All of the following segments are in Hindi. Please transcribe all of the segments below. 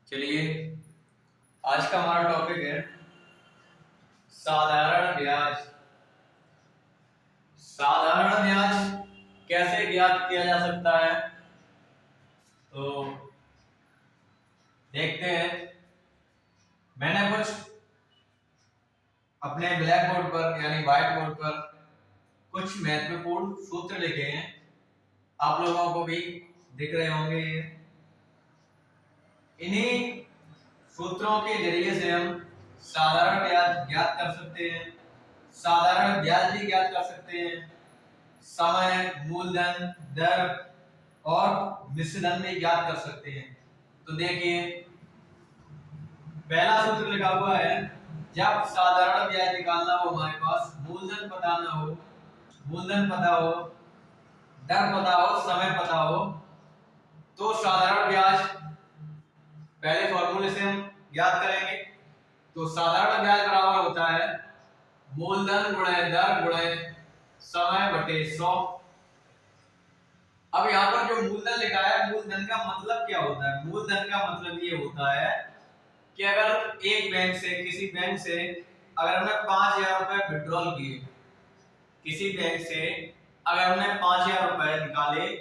चलिए, आज का हमारा टॉपिक है साधारण ब्याज। साधारण ब्याज कैसे ज्ञात किया जा सकता है, तो देखते हैं। मैंने कुछ अपने ब्लैक बोर्ड पर यानी व्हाइट बोर्ड पर कुछ महत्वपूर्ण सूत्र लिखे हैं, आप लोगों को भी दिख रहे होंगे। ये इन्हीं सूत्रों के जरिए से हम साधारण ब्याज ज्ञात कर सकते हैं, साधारण ब्याज भी ज्ञात कर सकते हैं, समय, मूलधन, दर और मिश्रधन भी ज्ञात कर सकते हैं। तो देखिए, पहला सूत्र लिखा हुआ है, जब साधारण ब्याज निकालना हो, हमारे पास मूलधन पता ना हो, मूलधन पता हो, दर पता हो, समय पता हो, तो साधारण ब्याज पहले फॉर्मूले से हम ज्ञात करेंगे। तो साधारण ब्याज बराबर होता है मूलधन गुणे दर गुणे समय बटे 100। अब यहाँ पर जो मूलधन लिखा है, मूलधन का मतलब क्या होता है? मूलधन का मतलब ये होता है कि अगर एक बैंक से, किसी बैंक से अगर हमने 5,000 रुपए विड्रॉल किए, किसी बैंक से अगर हमने 5,000 रुपए निकाले,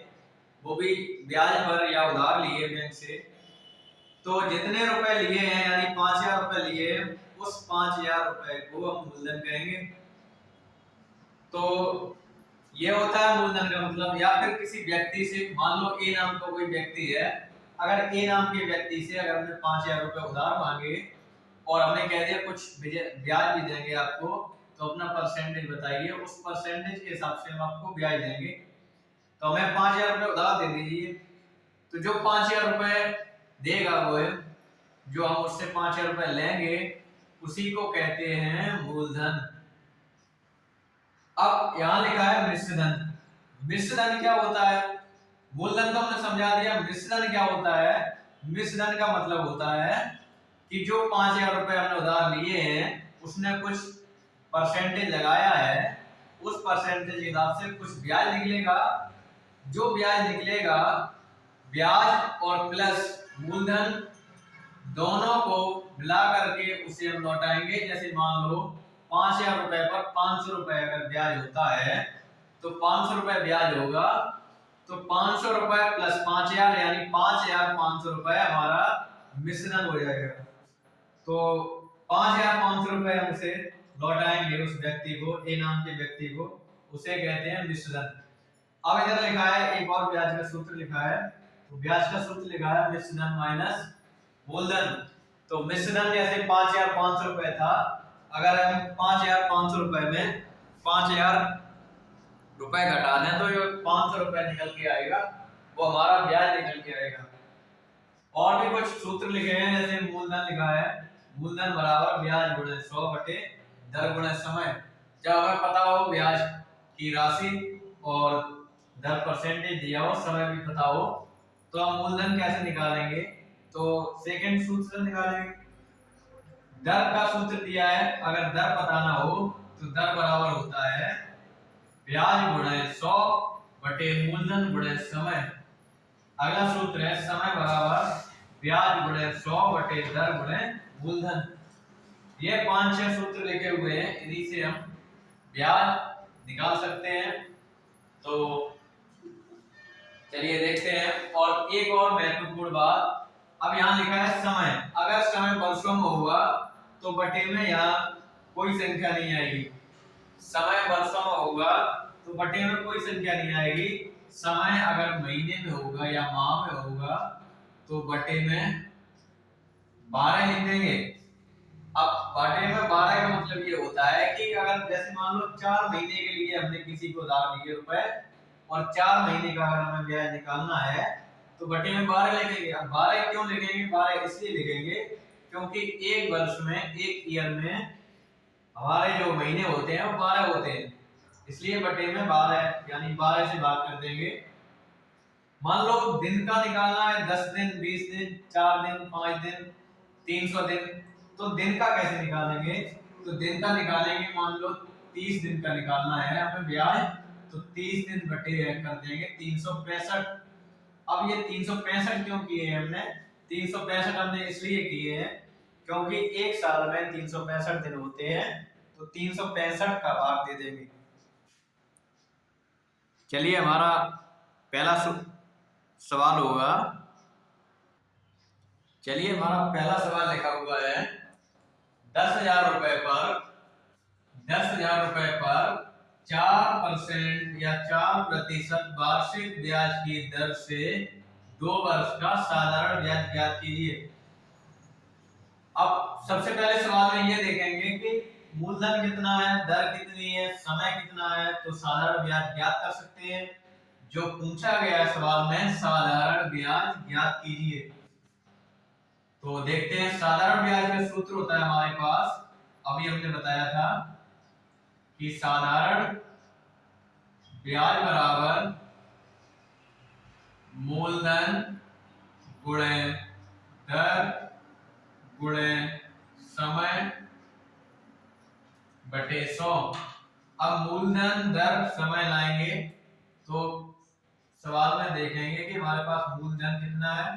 वो भी ब्याज पर या उधार लिए बैंक से, तो जितने रुपए लिए हैं यानी 5,000 रुपए लिए, उस 5,000 रुपए को हम मूलधन कहेंगे। तो ये होता है मूलधन का मतलब। या फिर किसी व्यक्ति से, मान लो ए नाम का कोई व्यक्ति है, अगर ए नाम के व्यक्ति से अगर हमने 5,000 रुपए उधार मांगे और हमने कह दिया कुछ ब्याज भी देंगे आपको, तो अपना परसेंटेज बताइए, उस परसेंटेज के हिसाब से हम आपको ब्याज देंगे। तो हमें 5,000 रुपए उधार दे दीजिए, तो जो 5,000 रुपए देगा वो है, जो हम उससे 5,000 रुपए लेंगे, उसी को कहते हैं मूलधन। अब यहां लिखा है मिश्रधन। मिश्रधन क्या होता है? मूलधन तो हमने समझा दिया, मिश्रधन क्या होता है? मिश्रधन का मतलब होता है कि जो 5,000 रुपए हमने उधार लिए हैं, उसने कुछ परसेंटेज लगाया है, उस परसेंटेज के हिसाब से कुछ ब्याज निकलेगा। जो ब्याज निकलेगा, ब्याज और प्लस मूलधन दोनों को मिला करके उसे हम लौटाएंगे। जैसे मान लो 5,000 रुपए पर 500 रुपए अगर ब्याज होता है, तो 500 रुपए ब्याज होगा, तो 500 रुपए प्लस 5,000 यानी 5,500 रुपए हमारा मिश्रण हो जाएगा। तो 5,500 रुपए हम उसे लौटाएंगे उस व्यक्ति को, ए नाम के व्यक्ति को, उसे कहते हैं मिश्रण। अब इधर लिखा है एक और ब्याज का सूत्र लिखा है, तो ब्याज का सूत्र लिखा है मिश्रण माइनस मूलधन। तो मिश्रण जैसे 5,500 रुपए था, अगर हम 5,500 रुपए में 5,000 रुपए घटा दें, तो ये 500 रुपए निकल के आएगा, वो हमारा ब्याज निकल के आएगा। और भी कुछ सूत्र लिखे हैं, जैसे मूलधन लिखा है, मूलधन बराबर ब्याज गुणे 100 बटे दर गुणे समय। जब हमें पता हो ब्याज की राशि और दर परसेंटेज दिया हो, समय भी पता हो, तो हम मूलधन कैसे निकालेंगे? तो सेकंड सूत्र निकालेंगे। दर का सूत्र दिया है, अगर दर पता ना हो तो दर बराबर होता है ब्याज गुणे 100 बटे मूलधन गुणे समय। अगला सूत्र है समय बराबर ब्याज गुणे 100 बटे दर गुणे मूलधन। ये 5-6 सूत्र लिखे हुए हैं, इन्हीं से हम ब्याज निकाल सकते हैं। तो चलिए देखते हैं। और एक और महत्वपूर्ण बात, अब यहाँ लिखा है समय। अगर समय वर्षों में हुआ तो बटे में यहाँ कोई संख्या नहीं आएगी। समय वर्षों में होगा तो बटे में कोई संख्या नहीं आएगी। समय अगर महीने में होगा या माह में होगा तो बटे में 12 लिख देंगे। अब बटे में 12 का मतलब ये होता है कि अगर जैसे मान लो 4 महीने के लिए हमने किसी को उधार दिए रुपए, और 4 महीने का अगर हमें ब्याज निकालना है, तो बटे में 12 लिखेंगे। अब 12 क्यों लिखेंगे? 12 इसलिए लिखेंगे क्योंकि एक वर्ष में, एक ईयर में हमारे जो महीने होते हैं वो 12 होते हैं, इसलिए बटे में 12 यानी 12 से भाग कर देंगे। मान लो दिन का निकालना है, 10 दिन, 20 दिन, 4 दिन, 5 दिन, 300 दिन, तो दिन का कैसे निकालेंगे? तो दिन का निकालेंगे, मान लो 30 दिन का निकालना है हमें ब्याज, तो 30 दिन बटे कर देंगे 365। अब ये 365 क्यों किए हमने? 365 हमने इसलिए किए हैं क्योंकि एक साल में 365 दिन होते हैं, तो 365 का भाग दे देंगे। चलिए हमारा पहला सवाल होगा। चलिए हमारा पहला सवाल लिखा हुआ है 10,000 रुपए पर 4% या 4% वार्षिक ब्याज की दर से 2 वर्ष का साधारण ब्याज ज्ञात कीजिए। अब सबसे पहले सवाल में ये देखेंगे कि मूलधन कितना है, दर कितनी है, समय कितना है, तो साधारण ब्याज ज्ञात कर सकते हैं। जो पूछा गया है सवाल में साधारण ब्याज ज्ञात कीजिए, तो देखते हैं। साधारण ब्याज का सूत्र होता है हमारे पास, अभी हमने बताया था कि साधारण ब्याज बराबर मूलधन गुणे दर गुणे समय बटे 100। अब मूलधन दर समय लाएंगे तो सवाल में देखेंगे कि हमारे पास मूलधन कितना है,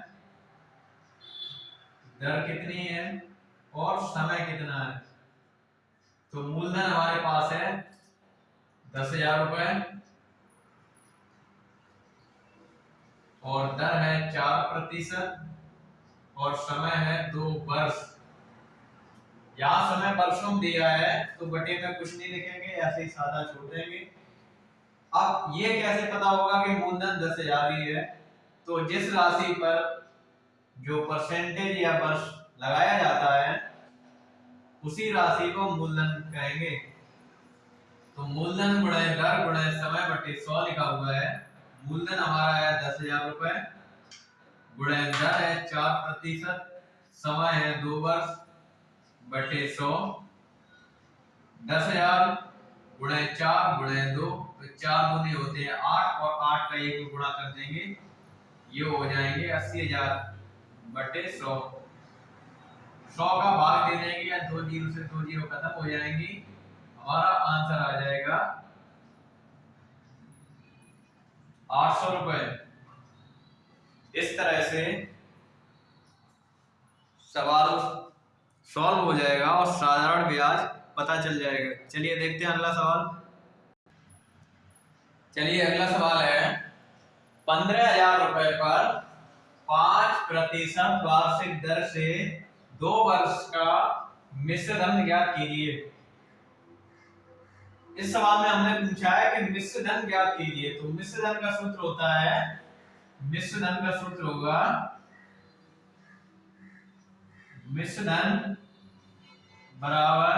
दर कितनी है और समय कितना है। तो मूलधन हमारे पास है 10,000 रुपए और दर है 4% और समय है 2 वर्ष। यहाँ समय वर्षों में दिया है तो बटे में कुछ नहीं लिखेंगे, ऐसे ही सादा छोड़ देंगे। अब ये कैसे पता होगा कि मूलधन 10,000 ही है, तो जिस राशि पर जो परसेंटेज या वर्ष लगाया जाता है उसी राशि को मूलधन कहेंगे। तो मूलधन गुणे दर गुणे समय बटे 100 लिखा हुआ है। मूलधन हमारा है 10,000 रुपए, गुणे दर है 4%, समय है 2 वर्ष बटे 100। 10,000 गुणे 4 गुणे 2, तो 4 दूनी होते हैं 8 और 8 का 1 गुणा कर देंगे, ये हो जाएंगे 80,000 बटे 100। 100 का भाग दे देंगे या 2 जीरो से 2 जीरो खत्म हो जाएंगी, हमारा आंसर आ जाएगा 800 रुपए। इस तरह से सवाल सॉल्व हो जाएगा और साधारण ब्याज पता चल जाएगा। चलिए देखते हैं अगला सवाल। चलिए अगला सवाल है 15,000 रुपए पर 5% वार्षिक दर से 2 वर्ष का मिश्र धन ज्ञात कीजिए। इस सवाल में हमने पूछा है कि मिश्र धन ज्ञात कीजिए, तो मिश्र धन का सूत्र होता है, मिश्र धन का सूत्र होगा मिश्र धन बराबर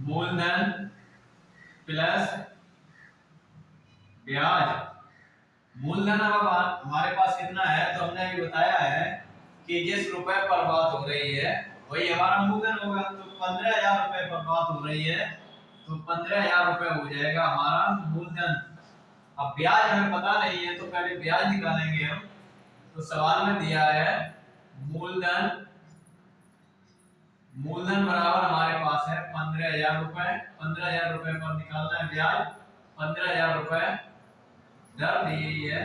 मूलधन प्लस ब्याज। मूलधन अब हमारे पास कितना है, तो हमने अभी बताया है कि जिस रुपए पर बात हो रही है वही हमारा मूलधन होगा। तो 15,000 रुपए पर बात हो रही है तो 15,000 रुपए हो जाएगा हमारा मूलधन। अब ब्याज हमें पता नहीं है तो पहले ब्याज निकालेंगे हम। तो सवाल में दिया है मूलधन, मूलधन बराबर हमारे पास है 15,000 रुपए। 15,000 रुपए पर निकालना है ब्याज, 15,000 रुपए दर दी है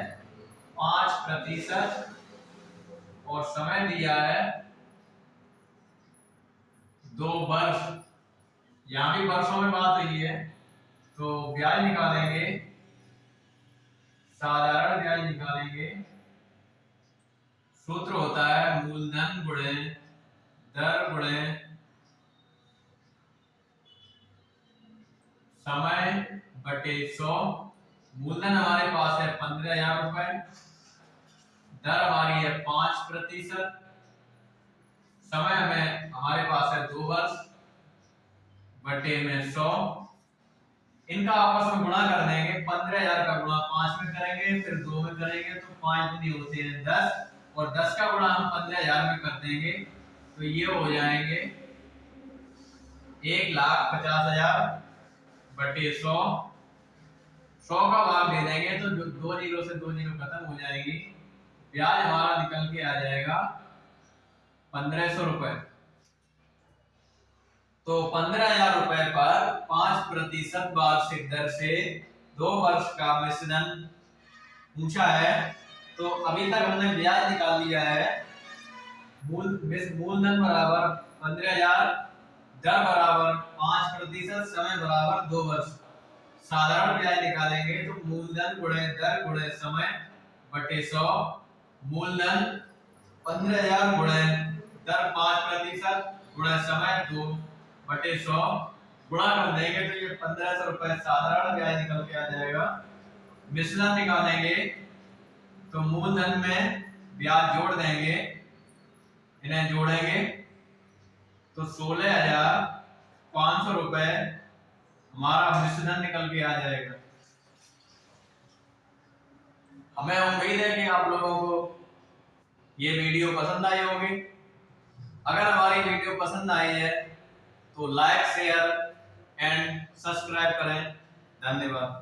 5% और समय दिया है 2 वर्ष। यहां भी वर्षों में बात हुई है तो ब्याज निकालेंगे, साधारण ब्याज निकालेंगे। सूत्र होता है मूलधन गुणे दर गुणे समय बटे 100। मूलधन हमारे पास है 15,000 रुपए, दर हमारी है 5%, समय में हमारे पास है 2 वर्ष बटे में 100। इनका आपस में गुणा कर देंगे। 15,000 का गुणा 5 में करेंगे, फिर 2 में करेंगे तो 5 दूनी होते हैं 10 और 10 का गुणा हम 15,000 में कर देंगे तो ये हो जाएंगे 1,50,000 बटे 100। 100 का भाग दे देंगे तो जो 2 जीरो से 2 जीरो खत्म हो जाएगी, ब्याज हमारा निकल के आ जाएगा 1,500 रुपए। तो 15,000 रुपए पर 5% वार्षिक दर से 2 वर्ष का मिश्र धन पूछा है तो अभी तक हमने ब्याज निकाल लिया है। मूलधन बराबर 15,000, दर बराबर 5%, समय बराबर 2 वर्ष। साधारण ब्याज निकालेंगे तो मूलधन गुणे दर गुणे समय बटे 100। मूलधन 15,000 गुणे दर 5% गुणे समय 2 बटे 100 गुणा कर देंगे तो ये 1500 रुपए साधारण ब्याज निकल के आ जाएगा। मिश्रण निकालेंगे तो मूलधन में ब्याज जोड़ देंगे, इन्हें जोड़ेंगे तो 16,500 रुपए हमारा मिश्रण निकल के आ जाएगा। हमें उम्मीद है कि आप लोगों को ये वीडियो पसंद आई होगी। अगर हमारी वीडियो पसंद आई है तो लाइक, शेयर एंड सब्सक्राइब करें। धन्यवाद।